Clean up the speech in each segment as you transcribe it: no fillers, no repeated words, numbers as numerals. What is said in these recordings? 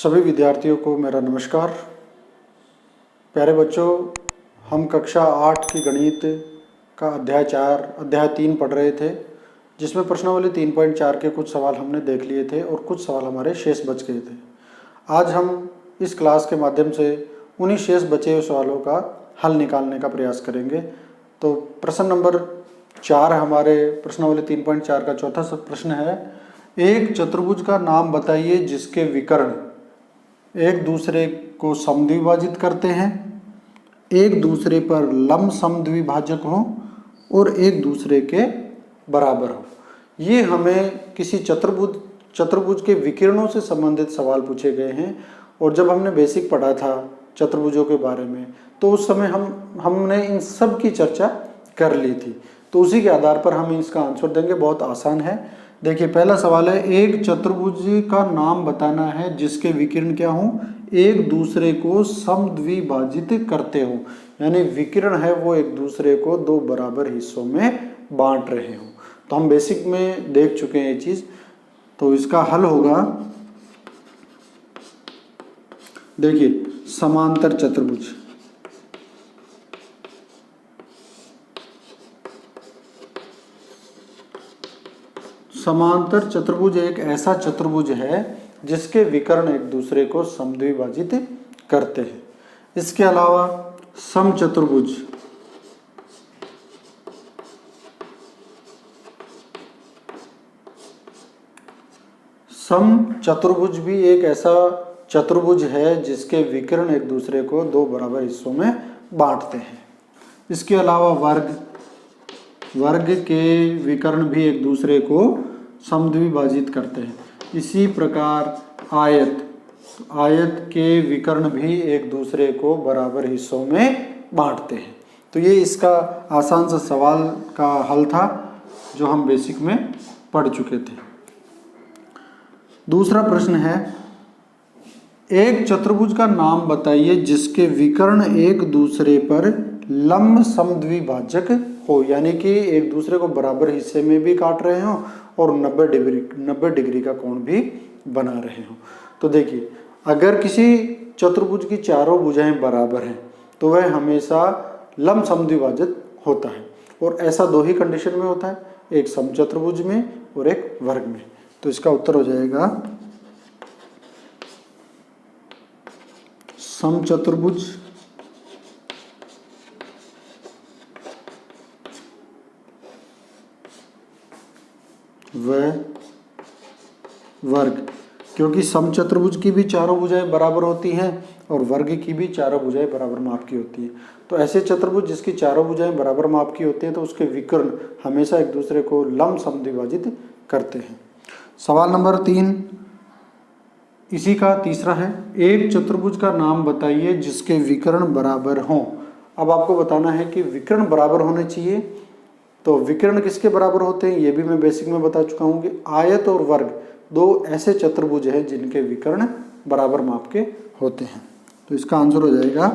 सभी विद्यार्थियों को मेरा नमस्कार। प्यारे बच्चों, हम कक्षा 8 की गणित का अध्याय 3 पढ़ रहे थे, जिसमें प्रश्नावली 3.4 के कुछ सवाल हमने देख लिए थे और कुछ सवाल हमारे शेष बच गए थे। आज हम इस क्लास के माध्यम से उन्हीं शेष बचे हुए सवालों का हल निकालने का प्रयास करेंगे। तो प्रश्न नंबर 4 हमारे प्रश्नावली 3.4 का चौथा प्रश्न है, एक चतुर्भुज का नाम बताइए जिसके विकर्ण एक दूसरे को समद्विभाजित करते हैं, एक दूसरे पर लंब समद्विभाजक हो और एक दूसरे के बराबर हो। ये हमें किसी चतुर्भुज के विकिरणों से संबंधित सवाल पूछे गए हैं। और जब हमने बेसिक पढ़ा था चतुर्भुजों के बारे में, तो उस समय हमने इन सब की चर्चा कर ली थी। तो उसी के आधार पर हम इसका आंसर देंगे। बहुत आसान है। देखिए, पहला सवाल है, एक चतुर्भुज का नाम बताना है जिसके विकिरण क्या हो, एक दूसरे को समद्विभाजित करते हो। यानी विकिरण है वो एक दूसरे को दो बराबर हिस्सों में बांट रहे हो। तो हम बेसिक में देख चुके हैं ये चीज। तो इसका हल होगा, देखिए, समांतर चतुर्भुज। समांतर चतुर्भुज एक ऐसा चतुर्भुज है जिसके विकर्ण एक दूसरे को समद्विभाजित करते हैं। इसके अलावा समचतुर्भुज समचतुर्भुज भी एक ऐसा चतुर्भुज है जिसके विकर्ण एक दूसरे को दो बराबर हिस्सों में बांटते हैं। इसके अलावा वर्ग के विकर्ण भी एक दूसरे को समद्विभाजित करते हैं। इसी प्रकार आयत के विकर्ण भी एक दूसरे को बराबर हिस्सों में बांटते हैं। तो ये इसका आसान सा सवाल का हल था जो हम बेसिक में पढ़ चुके थे। दूसरा प्रश्न है, एक चतुर्भुज का नाम बताइए जिसके विकर्ण एक दूसरे पर लंब समद्विभाजक हो। यानी कि एक दूसरे को बराबर हिस्से में भी काट रहे हो और 90 डिग्री का कोण भी बना रहे हो। तो देखिए, अगर किसी चतुर्भुज की चारों भुजाएं बराबर हैं तो वह हमेशा लंब समद्विभाजक होता है। और ऐसा दो ही कंडीशन में होता है, एक समचतुर्भुज में और एक वर्ग में। तो इसका उत्तर हो जाएगा समचतुर्भुज व वर्ग, क्योंकि समचतुर्भुज की भी चारों भुजाएं बराबर होती हैं और वर्ग की भी चारों भुजाएं बराबर माप की होती हैं। तो ऐसे चतुर्भुज जिसकी चारों भुजाएं बराबर माप की होती हैं तो उसके विकर्ण हमेशा एक दूसरे को लंब समद्विभाजित करते हैं। सवाल नंबर 3 इसी का तीसरा है, एक चतुर्भुज का नाम बताइए जिसके विकर्ण बराबर हों। अब आपको बताना है कि विकर्ण बराबर होने चाहिए। तो विकर्ण किसके बराबर होते हैं ये भी मैं बेसिक में बता चुका हूं कि आयत और वर्ग दो ऐसे चतुर्भुज हैं जिनके विकर्ण बराबर माप के होते हैं। तो इसका आंसर हो जाएगा,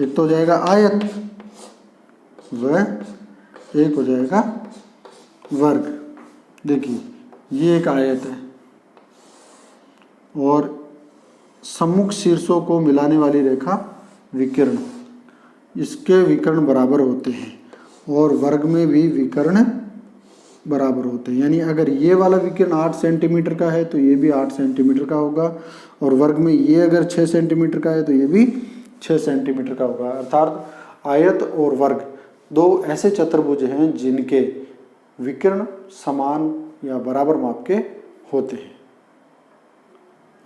एक तो हो जाएगा आयत व एक हो जाएगा वर्ग। देखिए, ये एक आयत है और सम्मुख शीर्षों को मिलाने वाली रेखा विकर्ण, इसके विकर्ण बराबर होते हैं और वर्ग में भी विकर्ण बराबर होते हैं। यानी अगर ये वाला विकर्ण 8 सेंटीमीटर का है तो ये भी 8 सेंटीमीटर का होगा, और वर्ग में ये अगर 6 सेंटीमीटर का है तो ये भी 6 सेंटीमीटर का होगा। अर्थात आयत और वर्ग दो ऐसे चतुर्भुज हैं जिनके विकर्ण समान या बराबर माप के होते हैं।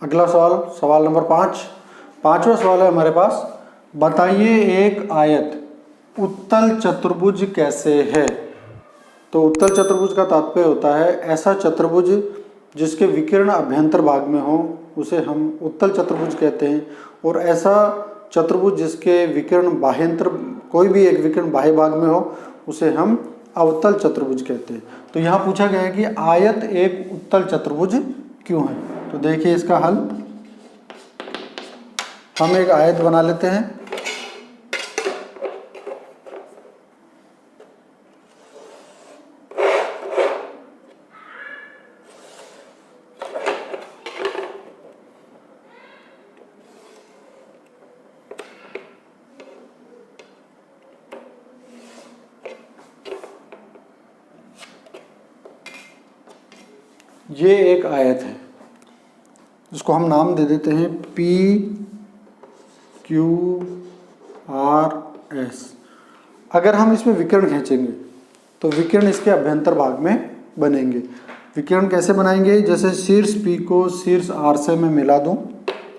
अगला सवाल नंबर 5वां सवाल है हमारे पास, बताइए एक आयत उत्तल चतुर्भुज कैसे है। तो उत्तल चतुर्भुज का तात्पर्य होता है ऐसा चतुर्भुज जिसके विकर्ण अभ्यंतर भाग में हो उसे हम उत्तल चतुर्भुज कहते हैं। और ऐसा चतुर्भुज जिसके विकर्ण बाह्यंतर, कोई भी एक विकर्ण बाह्य भाग में हो उसे हम अवतल चतुर्भुज कहते हैं। तो यहाँ पूछा गया है कि आयत एक उत्तल चतुर्भुज क्यों है। तो देखिए इसका हल, हम एक आयत बना लेते हैं। ये एक आयत है, इसको हम नाम दे देते हैं PQRS। अगर हम इसमें विकर्ण खींचेंगे तो विकर्ण इसके अभ्यंतर भाग में बनेंगे। विकर्ण कैसे बनाएंगे? जैसे शीर्ष P को शीर्ष R से मैं मिला दूं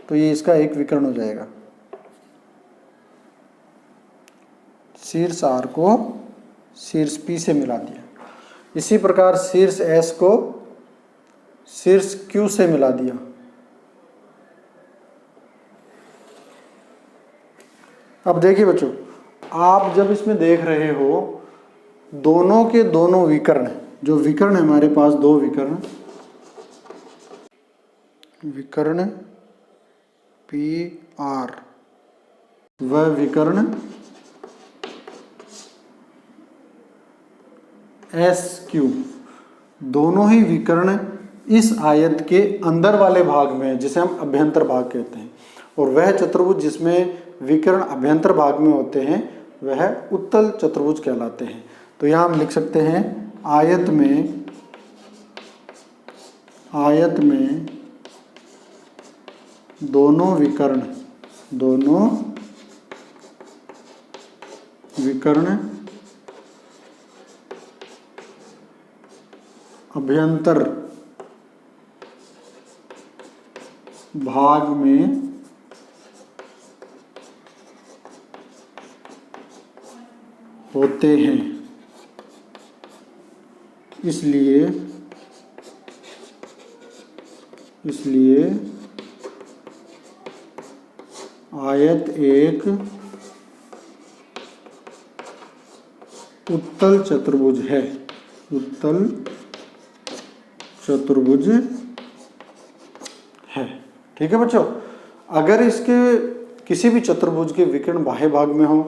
तो ये इसका एक विकर्ण हो जाएगा। शीर्ष R को शीर्ष P से मिला दिया। इसी प्रकार शीर्ष S को शीर्ष Q से मिला दिया। अब देखिए बच्चों, आप जब इसमें देख रहे हो दोनों के दोनों विकर्ण, जो विकर्ण है हमारे पास दो विकर्ण PR व विकर्ण SQ, दोनों ही विकर्ण इस आयत के अंदर वाले भाग में, जिसे हम अभ्यंतर भाग कहते हैं, और वह चतुर्भुज जिसमें विकर्ण अभ्यंतर भाग में होते हैं वह उत्तल चतुर्भुज कहलाते हैं। तो यहाँ हम लिख सकते हैं आयत में दोनों विकर्ण अभ्यंतर भाग में होते हैं, इसलिए आयत एक उत्तल चतुर्भुज है। ठीक है बच्चों। अगर इसके किसी भी चतुर्भुज के विकर्ण बाह्य भाग में हो,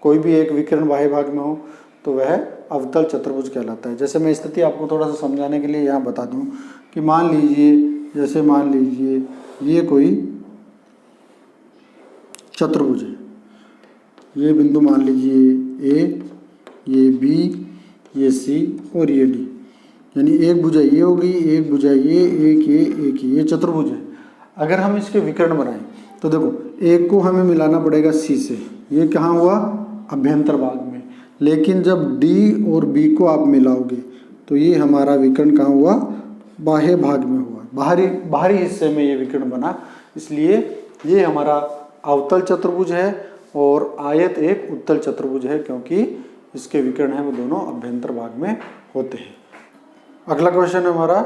कोई भी एक विकर्ण बाह्य भाग में हो, तो वह अवतल चतुर्भुज कहलाता है। जैसे मैं स्थिति आपको थोड़ा सा समझाने के लिए यहाँ बता दूं कि मान लीजिए ये कोई चतुर्भुज है। ये बिंदु मान लीजिए A, ये B, ये C और ये D, यानी एक भुजा ये होगी, एक भुजा एक ये चतुर्भुज है। अगर हम इसके विकर्ण बनाएं तो देखो, एक को हमें मिलाना पड़ेगा C से, ये कहाँ हुआ? अभ्यंतर भाग में। लेकिन जब D और B को आप मिलाओगे तो ये हमारा विकर्ण कहाँ हुआ? बाह्य भाग में हुआ, बाहरी हिस्से में ये विकर्ण बना। इसलिए ये हमारा अवतल चतुर्भुज है और आयत एक उत्तल चतुर्भुज है, क्योंकि इसके विकर्ण है वो दोनों अभ्यंतर भाग में होते हैं। अगला क्वेश्चन है हमारा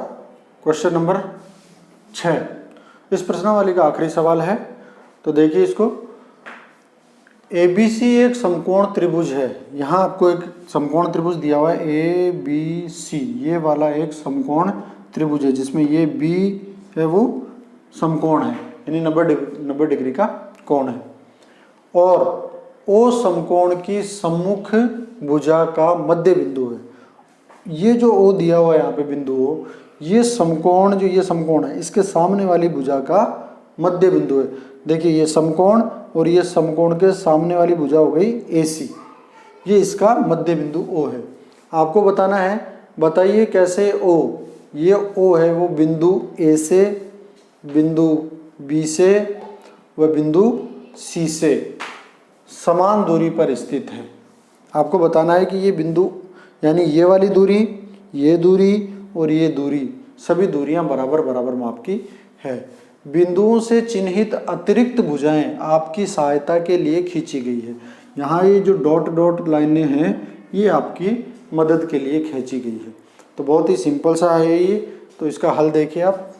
क्वेश्चन नंबर 6। इस प्रश्नावली का आखिरी सवाल है, तो देखिए इसको। ABC एक समकोण त्रिभुज है। यहाँ आपको एक समकोण त्रिभुज दिया हुआ है ABC, ये वाला एक समकोण त्रिभुज है जिसमें ये B है वो समकोण है, यानी 90 डिग्री का कोण है, और O समकोण की सम्मुख भुजा का मध्य बिंदु है। ये जो O दिया हुआ है यहाँ पे बिंदु O, ये समकोण, जो ये समकोण है इसके सामने वाली भुजा का मध्य बिंदु है। देखिए ये समकोण और ये समकोण के सामने वाली भुजा हो गई AC, ये इसका मध्य बिंदु O है। आपको बताना है, बताइए कैसे O, ये O है वो बिंदु A से, बिंदु B से व बिंदु C से समान दूरी पर स्थित है। आपको बताना है कि ये बिंदु, यानी ये वाली दूरी, ये दूरी और ये दूरी, सभी दूरियां बराबर बराबर माप की है। बिंदुओं से चिन्हित अतिरिक्त भुजाएं आपकी सहायता के लिए खींची गई है। यहाँ ये जो डॉट डॉट लाइनें हैं ये आपकी मदद के लिए खींची गई है। तो बहुत ही सिंपल सा है ये। तो इसका हल देखिए आप,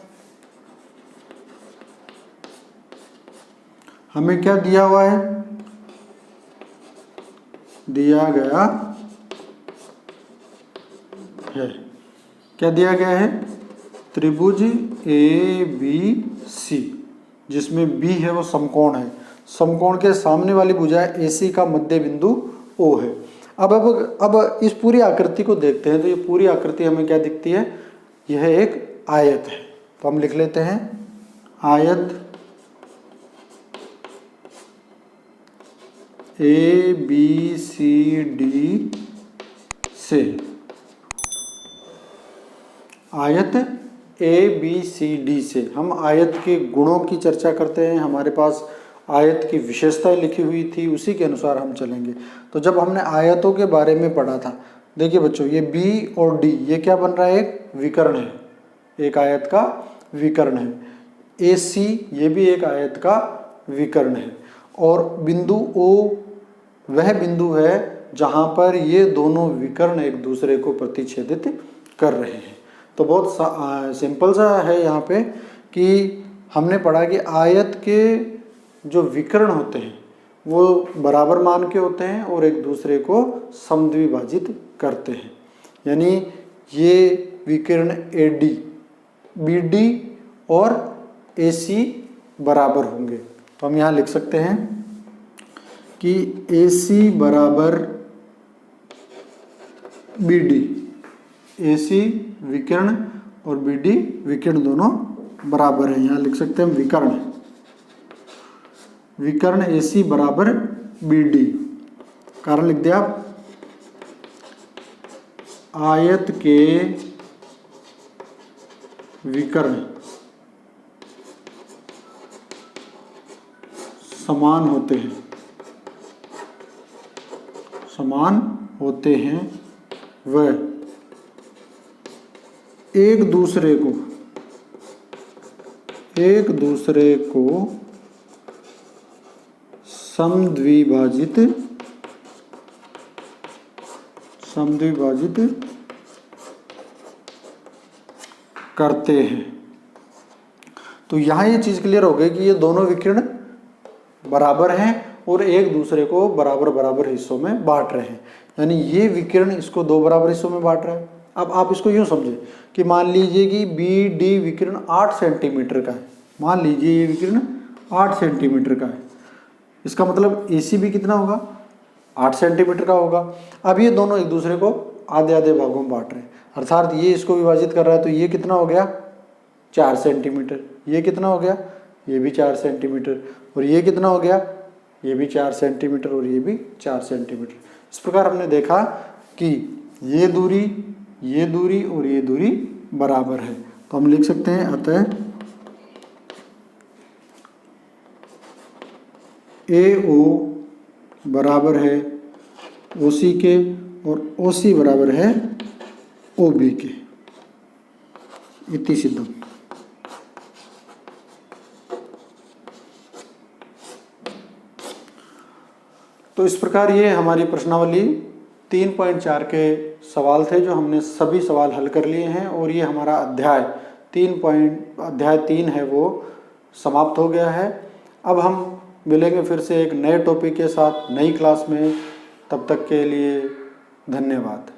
हमें क्या दिया हुआ है? दिया गया है, क्या दिया गया है? त्रिभुज ABC जिसमें B है वो समकोण है, समकोण के सामने वाली भुजा AC का मध्य बिंदु O है। अब इस पूरी आकृति को देखते हैं, तो ये पूरी आकृति हमें क्या दिखती है? यह एक आयत है। तो हम लिख लेते हैं आयत ABCD से, आयत ABCD से हम आयत के गुणों की चर्चा करते हैं। हमारे पास आयत की विशेषताएं लिखी हुई थी, उसी के अनुसार हम चलेंगे। तो जब हमने आयतों के बारे में पढ़ा था, देखिए बच्चों, ये B और D ये क्या बन रहा है? एक विकर्ण है, एक आयत का विकर्ण है। AC ये भी एक आयत का विकर्ण है। और बिंदु O वह बिंदु है जहाँ पर ये दोनों विकर्ण एक दूसरे को प्रतिच्छेदित कर रहे हैं। तो बहुत सिंपल सा है यहाँ पे कि हमने पढ़ा कि आयत के जो विकर्ण होते हैं वो बराबर मान के होते हैं और एक दूसरे को समद्विभाजित करते हैं। यानी ये विकर्ण AD, BD और AC बराबर होंगे। तो हम यहाँ लिख सकते हैं कि AC बराबर BD, AC विकर्ण और BD विकर्ण दोनों बराबर है। यहाँ लिख सकते हैं विकर्ण, विकर्ण AC बराबर BD। कारण लिख दिया आप, आयत के विकर्ण समान होते हैं, समान होते हैं वह एक दूसरे को समद्विभाजित करते हैं। तो यहाँ ये चीज़ क्लियर हो गई कि ये दोनों विकर्ण बराबर हैं और एक दूसरे को बराबर बराबर हिस्सों में बांट रहे हैं। यानी ये विकर्ण इसको दो बराबर हिस्सों में बांट रहा है। अब आप इसको यूँ समझें कि मान लीजिए कि BD विकर्ण 8 सेंटीमीटर का है। मान लीजिए ये विकर्ण 8 सेंटीमीटर का है। इसका मतलब AC भी कितना होगा? 8 सेंटीमीटर का होगा। अब ये दोनों एक दूसरे को आधे आधे भागों में बांट रहे हैं, अर्थात ये इसको विभाजित कर रहा है। तो ये कितना हो गया? 4 सेंटीमीटर। ये कितना हो गया? ये भी 4 सेंटीमीटर। और ये कितना हो गया? ये भी 4 सेंटीमीटर और ये भी 4 सेंटीमीटर। इस प्रकार हमने देखा कि ये दूरी और ये दूरी बराबर है। तो हम लिख सकते हैं अतः AO बराबर है OC के और OC बराबर है OB के। इति सिद्धम। तो इस प्रकार ये हमारी प्रश्नावली 3.4 के सवाल थे जो हमने सभी सवाल हल कर लिए हैं। और ये हमारा अध्याय 3 है वो समाप्त हो गया है। अब हम मिलेंगे फिर से एक नए टॉपिक के साथ नई क्लास में। तब तक के लिए धन्यवाद।